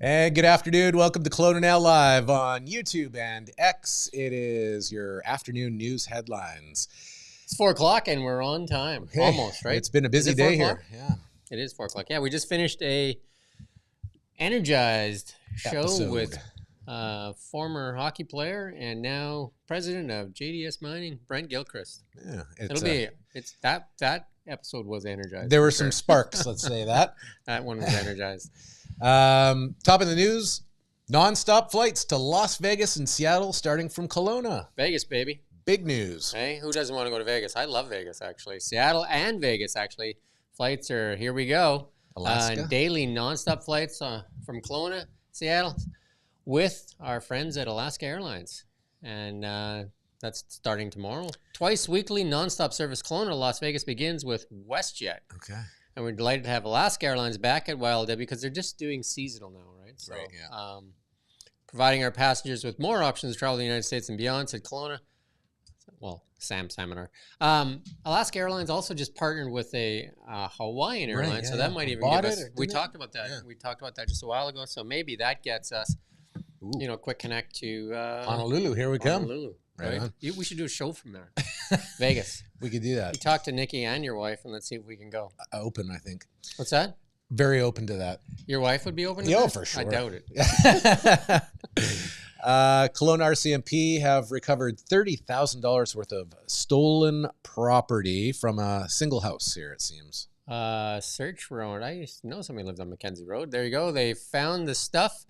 And good afternoon. Welcome to Colona Now Live on YouTube and X. It is your afternoon news headlines. It's 4 o'clock and we're on time. Okay. Almost, right? It's been a busy day here. Yeah. It is 4 o'clock. Yeah, we just finished a energized show with former hockey player and now president of JDS Mining, Brent Gilchrist. Yeah. It's that episode was energized. There were some sparks, let's say that. That one was energized. Top of the news, nonstop flights to Las Vegas and Seattle starting from Kelowna. Vegas, baby. Big news. Hey, who doesn't want to go to Vegas? I love Vegas, actually. Seattle and Vegas, actually. Flights are, here we go. Alaska. Daily nonstop flights from Colona, Seattle, with our friends at Alaska Airlines. And that's starting tomorrow. Twice weekly nonstop service Colona to Las Vegas begins with WestJet. Okay. And we're delighted to have Alaska Airlines back at YLW because they're just doing seasonal now, right? So, right, yeah. Providing our passengers with more options to travel to the United States and beyond, said Colona. Well, Sam Seminar. Alaska Airlines also just partnered with a Hawaiian airline, right, yeah, so that might even give us. We talked about that. Yeah. We talked about that just a while ago, so maybe that gets us, a quick connect to Honolulu. Here we come. Honolulu, right? We should do a show from there. Vegas. We could do that. You talk to Nikki and your wife, and let's see if we can go. Open, I think. What's that? Very open to that. Your wife would be open to that? that? For sure. I doubt it. Kelowna RCMP have recovered $30,000 worth of stolen property from a single house here, it seems. Search warrant. I used to know somebody lived on Mackenzie Road. There you go. They found the stuff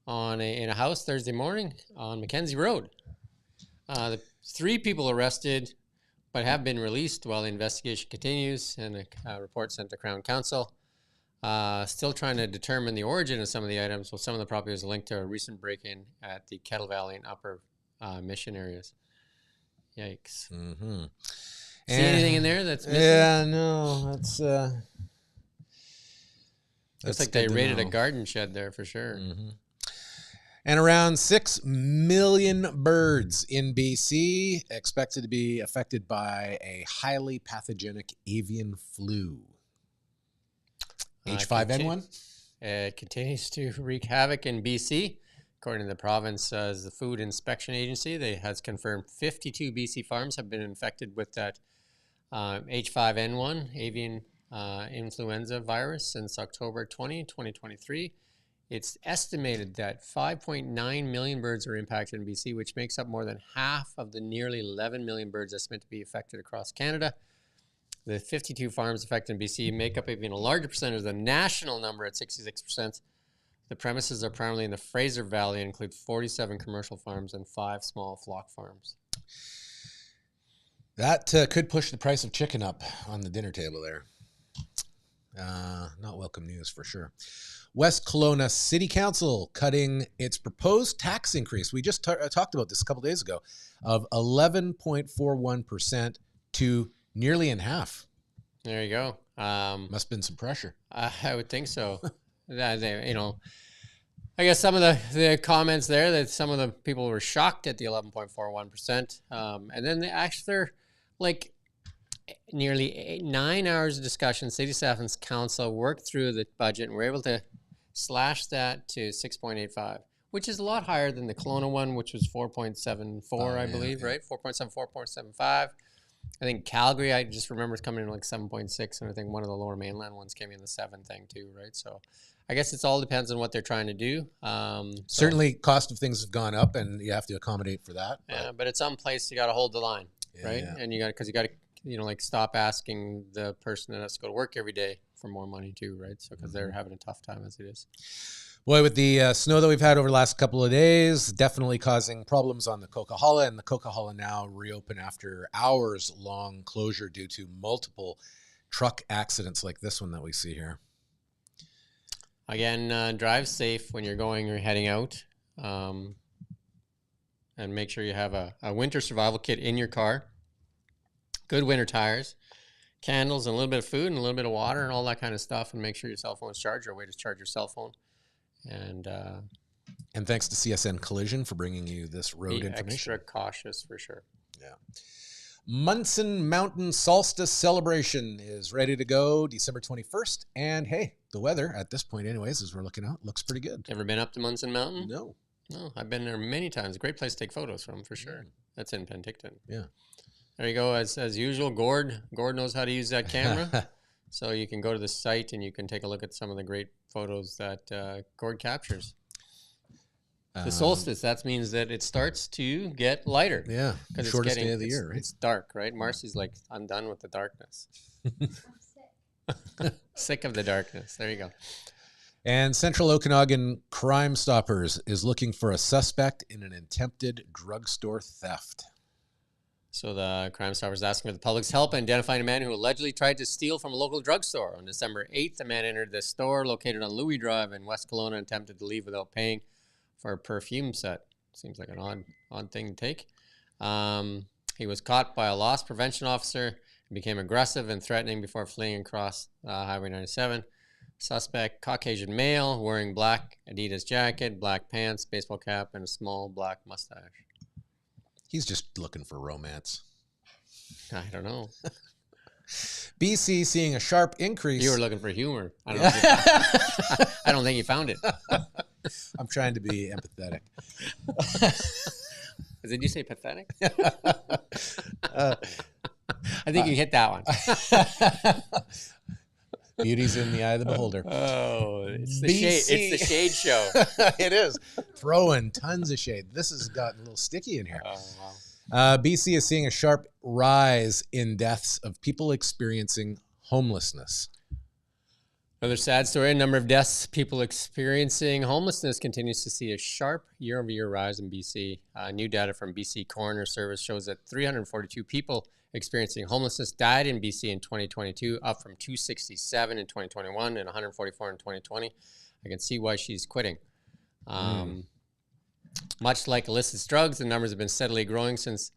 in a house Thursday morning on Mackenzie Road. The 3 people arrested but have been released while the investigation continues, and a report sent to Crown Counsel. Still trying to determine the origin of some of the items. Well, some of the property is linked to a recent break-in at the Kettle Valley and Upper Mission areas. Yikes. Mm-hmm. See anything in there that's missing? Yeah, no, that's looks like they raided a garden shed there for sure. Mm-hmm. And around 6 million birds in BC expected to be affected by a highly pathogenic avian flu. H5N1? It continues to wreak havoc in BC. According to the province's Food Inspection Agency, they has confirmed 52 BC farms have been infected with that H5N1 avian influenza virus since October 2023. It's estimated that 5.9 million birds are impacted in BC, which makes up more than half of the nearly 11 million birds estimated to be affected across Canada. The 52 farms affected in BC make up even a larger percentage of the national number at 66%. The premises are primarily in the Fraser Valley and include 47 commercial farms and 5 small flock farms. That could push the price of chicken up on the dinner table there. Not welcome news for sure. West Kelowna City Council cutting its proposed tax increase. We just talked about this a couple days ago of 11.41% to nearly in half. There you go. Must have been some pressure. I would think so. I guess some of the comments there that some of the people were shocked at the 11.41%. And then they're like nearly 9 hours of discussion. City staff and council worked through the budget and were able to slash that to 6.85, which is a lot higher than the Kelowna one, which was 4.74, I believe, right? 4.7, 4.75. I think Calgary, I just remember coming in like 7.6, and I think one of the lower mainland ones came in the 7 thing too, right? So I guess it all depends on what they're trying to do. Certainly cost of things have gone up, and you have to accommodate for that. But at some place you got to hold the line, right? Yeah. And you got to stop asking the person that has to go to work every day for more money too, right? So because they're having a tough time as it is. Boy, with the snow that we've had over the last couple of days, definitely causing problems on the Coquihalla, and the Coquihalla now reopen after hours-long closure due to multiple truck accidents like this one that we see here. Again, drive safe when you're going or heading out, and make sure you have a winter survival kit in your car, good winter tires, candles, and a little bit of food and a little bit of water and all that kind of stuff, and make sure your cell phone's charged, or a way to charge your cell phone. And thanks to CSN Collision for bringing you this road information. Extra cautious for sure. Yeah. Munson Mountain Solstice celebration is ready to go December 21st. And hey, the weather at this point anyways, as we're looking out, looks pretty good. Ever been up to Munson Mountain? No. No, I've been there many times. Great place to take photos from, for sure. That's in Penticton. Yeah. There you go. As usual, Gord knows how to use that camera. So you can go to the site and you can take a look at some of the great photos that Gord captures. The solstice, that means that it starts to get lighter. Yeah, because shortest day of the year, right? It's dark, right? Marcy's like, I'm done with the darkness. Sick of the darkness. There you go. And Central Okanagan Crime Stoppers is looking for a suspect in an attempted drugstore theft. So the Crime Stoppers asking for the public's help in identifying a man who allegedly tried to steal from a local drugstore. On December 8th, the man entered the store located on Louis Drive in West Kelowna and attempted to leave without paying for a perfume set. Seems like an odd thing to take. He was caught by a loss prevention officer and became aggressive and threatening before fleeing across Highway 97. Suspect, Caucasian male, wearing black Adidas jacket, black pants, baseball cap, and a small black mustache. He's just looking for romance. I don't know. BC seeing a sharp increase. You were looking for humor. I don't think you found it. I'm trying to be empathetic. Did you say pathetic? I think you hit that one. Beauty's in the eye of the beholder. Oh, it's the shade. It's the shade show. It is. Throwing tons of shade. This has gotten a little sticky in here. Oh, wow. BC is seeing a sharp rise in deaths of people experiencing homelessness. Another sad story. A number of deaths, people experiencing homelessness continues to see a sharp year-over-year rise in BC. New data from BC Coroner Service shows that 342 people experiencing homelessness died in BC in 2022, up from 267 in 2021 and 144 in 2020. I can see why she's quitting. Much like illicit drugs, the numbers have been steadily growing since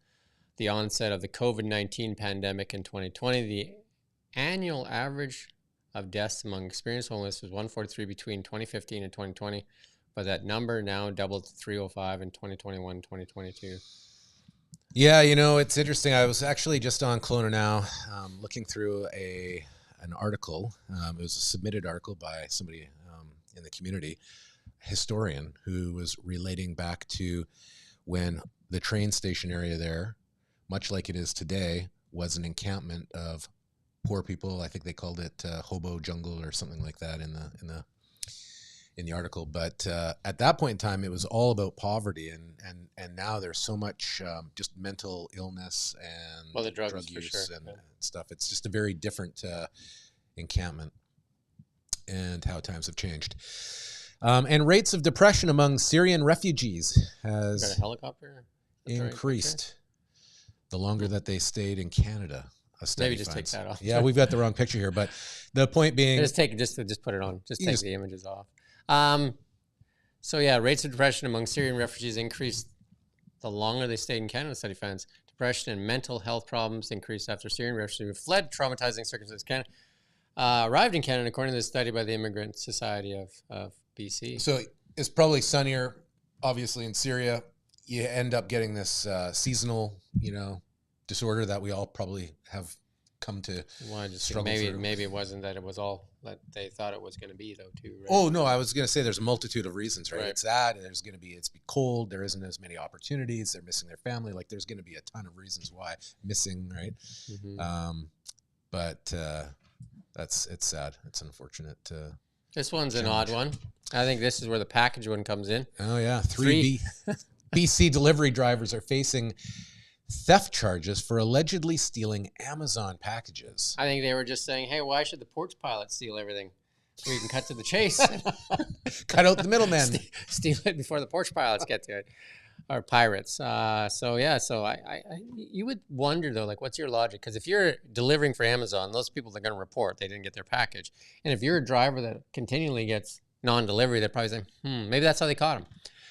the onset of the COVID-19 pandemic in 2020. The annual average of deaths among experienced homeless was 143 between 2015 and 2020, but that number now doubled to 305 in 2021 and 2022. Yeah, you know, it's interesting. I was actually just on Colona now, looking through an article. It was a submitted article by somebody in the community, a historian, who was relating back to when the train station area there, much like it is today, was an encampment of poor people. I think they called it hobo jungle or something like that in the article. But at that point in time, it was all about poverty, and now there's so much just mental illness and the drugs, drug use sure. and stuff. It's just a very different encampment, and how times have changed. And rates of depression among Syrian refugees has got a helicopter increased the longer that they stayed in Canada. Maybe just take that off. Yeah, we've got the wrong picture here, but the point being, just put it on. Just take the images off. So yeah, rates of depression among Syrian refugees increased the longer they stayed in Canada, study finds. Depression and mental health problems increased after Syrian refugees who fled traumatizing circumstances Canada arrived in Canada, according to the study by the Immigrant Society of BC. So it's probably sunnier, obviously, in Syria. You end up getting this seasonal, disorder that we all probably have come to struggle through. Maybe it wasn't that it was all that they thought it was going to be, though, too. Right? Oh, no, I was going to say there's a multitude of reasons, right? Right. It's that, it's be cold, there isn't as many opportunities, they're missing their family. Like, there's going to be a ton of reasons why missing, right? Mm-hmm. But it's sad. It's unfortunate. This one's an odd one. I think this is where the package one comes in. Oh, yeah. Three BC delivery drivers are facing theft charges for allegedly stealing Amazon packages. I think they were just saying, hey, why should the porch pilot steal everything? So we can cut to the chase. Cut out the middleman. Steal it before the porch pilots get to it. Or pirates. So you would wonder, though, like, what's your logic? Because if you're delivering for Amazon, those people are going to report they didn't get their package. And if you're a driver that continually gets non-delivery, they're probably saying, maybe that's how they caught him.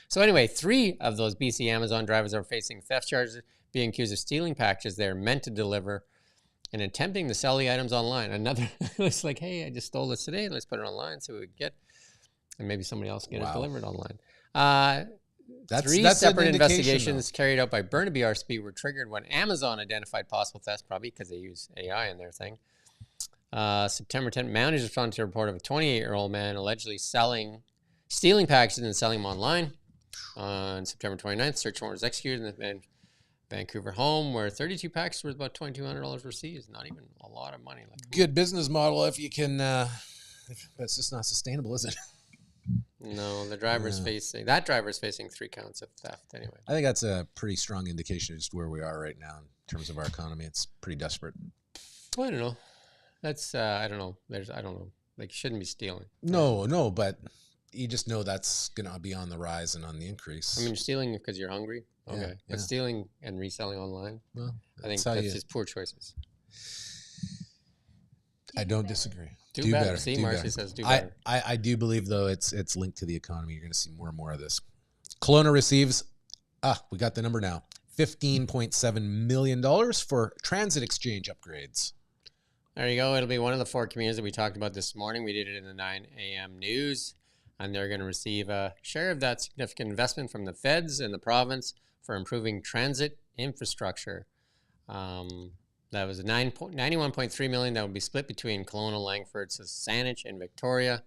So anyway, 3 of those BC Amazon drivers are facing theft charges, being accused of stealing packages they're meant to deliver and attempting to sell the items online. Another, it's like, hey, I just stole this today. Let's put it online so we would get, and maybe somebody else can get it delivered online. Three that's separate an indication, investigations carried out by Burnaby RCMP were triggered when Amazon identified possible thefts, probably because they use AI in their thing. September 10th, managers responded to a report of a 28-year-old man allegedly stealing packages and selling them online. On September 29th, search warrant was executed in the Vancouver home where 32 packages worth about $2,200 were seized. Not even a lot of money. Good business model if you can, but it's just not sustainable, is it? No, the driver's that driver's facing 3 counts of theft anyway. I think that's a pretty strong indication of just where we are right now in terms of our economy. It's pretty desperate. Well, I don't know. That's I don't know. I don't know. Like, you shouldn't be stealing. No, but you just know that's gonna be on the rise and on the increase. I mean, you're stealing because you're hungry. Okay, Yeah. but stealing and reselling online, Well, I think that's just poor choices. I don't disagree. Do better. See, Marcy says do better. I do believe, though, it's linked to the economy. You're going to see more and more of this. Kelowna receives, we got the number now, $15.7 million for transit exchange upgrades. There you go. It'll be one of the 4 communities that we talked about this morning. We did it in the 9 a.m. news, and they're going to receive a share of that significant investment from the feds and the province for improving transit infrastructure. That was $91.3 million that would be split between Colona, Langford, Saanich, and Victoria.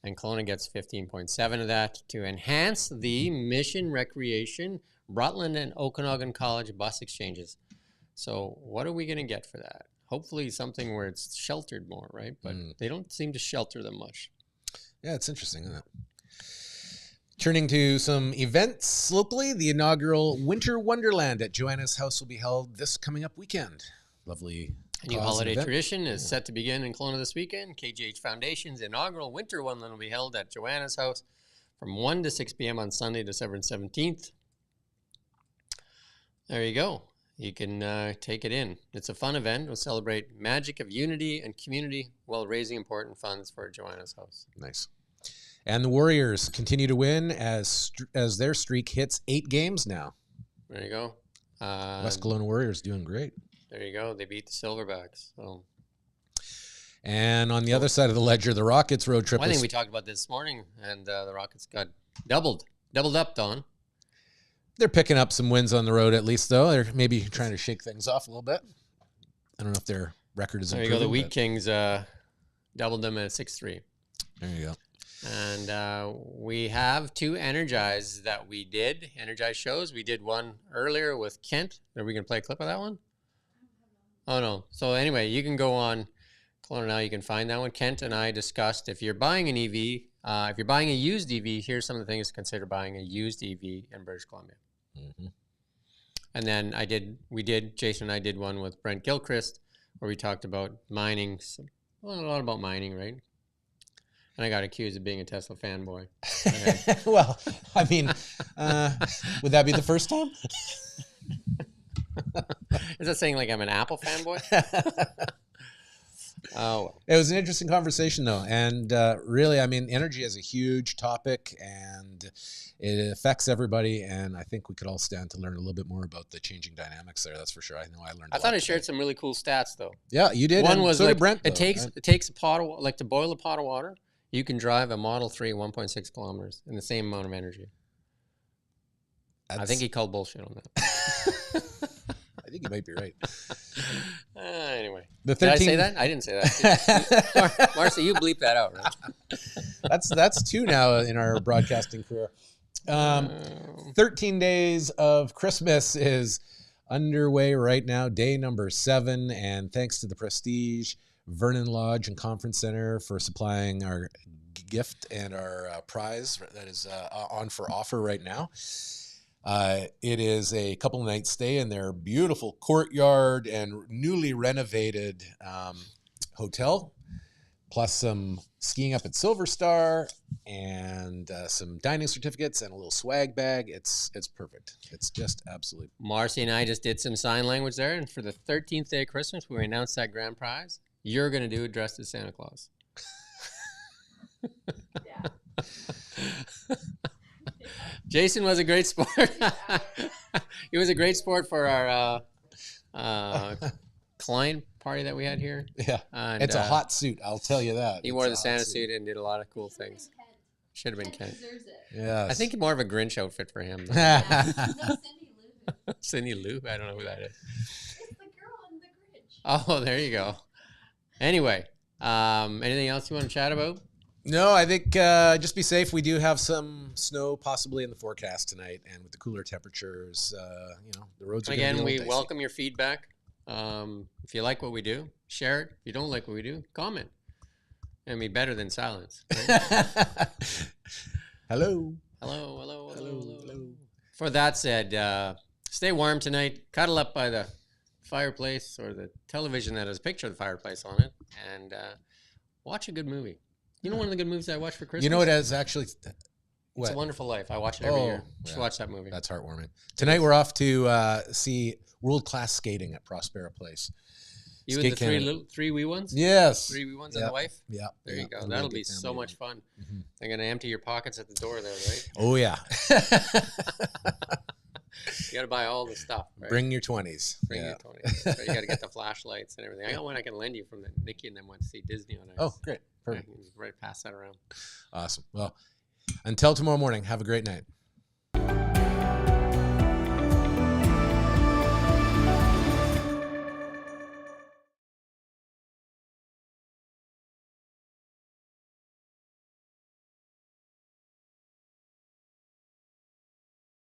And Colona gets 15.7 of that to enhance the Mission, Recreation, Rutland, and Okanagan College bus exchanges. So what are we going to get for that? Hopefully something where it's sheltered more, right? But they don't seem to shelter them much. Yeah, it's interesting, isn't it? Turning to some events locally, the inaugural Winter Wonderland at Joanna's House will be held this coming up weekend. Lovely. A new holiday tradition is set to begin in Kelowna this weekend. KGH Foundation's inaugural Winter Wonderland will be held at Joanna's House from 1 to 6 p.m. on Sunday, December 17th. There you go. You can take it in. It's a fun event. We'll celebrate magic of unity and community while raising important funds for Joanna's House. Nice. And the Warriors continue to win as their streak hits 8 games now. There you go. West Kelowna Warriors doing great. There you go. They beat the Silverbacks. So. And on the other side of the ledger, the Rockets road trip. I think we talked about this morning, and the Rockets got doubled up, Don. They're picking up some wins on the road, at least, though. They're maybe trying to shake things off a little bit. I don't know if their record is improving. There you go. The Wheat Kings doubled them at 6-3. There you go. And we have 2 Energize shows. We did one earlier with Kent. Are we going to play a clip of that one? Oh, no. So anyway, you can go on Colona now. You can find that one. Kent and I discussed if you're buying an EV, if you're buying a used EV, here's some of the things to consider buying a used EV in British Columbia. Mm-hmm. And then Jason and I did one with Brent Gilchrist where we talked about mining, a lot about mining, right? And I got accused of being a Tesla fanboy. Well, I mean, would that be the first time? Is that saying like I'm an Apple fanboy? Oh, it was an interesting conversation, though. And really, I mean, energy is a huge topic and it affects everybody. And I think we could all stand to learn a little bit more about the changing dynamics there. That's for sure. I know I learned. I thought I shared some really cool stats, though. Yeah, you did. One was so like, did Brent, it takes a pot of, like, to boil a pot of water, you can drive a Model 3 1.6 kilometers in the same amount of energy. I think he called bullshit on that. I think you might be right. Anyway. Did I say that? I didn't say that. Marcy, you bleep that out, right? That's 2 now in our broadcasting career. 13 days of Christmas is underway right now, day number 7. And thanks to the Prestige, Vernon Lodge and Conference Center for supplying our gift and our prize that is on for offer right now. It is a couple of nights stay in their beautiful courtyard and newly renovated hotel, plus some skiing up at Silver Star and some dining certificates and a little swag bag. It's perfect. It's just absolute. Marcy and I just did some sign language there, and for the 13th day of Christmas, we announced that grand prize. You're going to do it dressed as Santa Claus. Yeah. Jason was a great sport. He was a great sport for our client party that we had here. Yeah, and, it's a hot suit, I'll tell you that. He wore the Santa suit and did a lot of cool things. Should have been Ken. deserves it. Yes. I think more of a Grinch outfit for him. Yeah. No, Cindy Lou. Cindy Lou? I don't know who that is. It's the girl in the Grinch. Oh, there you go. Anyway, anything else you want to chat about? No, I think just be safe. We do have some snow possibly in the forecast tonight, and with the cooler temperatures, the roads are And gonna again, be a we little dicey. welcome your feedback. If you like what we do, share it. If you don't like what we do, comment. It'd be better than silence. Right? Hello. Hello. For that said, stay warm tonight. Cuddle up by the fireplace or the television that has a picture of the fireplace on it, and watch a good movie. You know, one of the good movies I watched for Christmas? You know, it has actually. It's a Wonderful Life. I watch it every year. Just yeah. watch that movie. That's heartwarming. Tonight we're off to see world-class skating at Prospera Place. You Skate and the Canada. three wee ones? Yes. 3 wee ones Yep. and the wife? Yeah. There you go. Really That'll big be so family much event. fun. Mhm. They're going to empty your pockets at the door there, right? Oh yeah. You got to buy all the stuff, right? Bring your 20s. Bring Yeah. your 20s. Right? You got to get the flashlights and everything. I got one I can lend you from the Nikki and them went to see Disney on Ice. Oh, great. I Perfect. can just pass that around. Awesome. Well, until tomorrow morning, have a great night.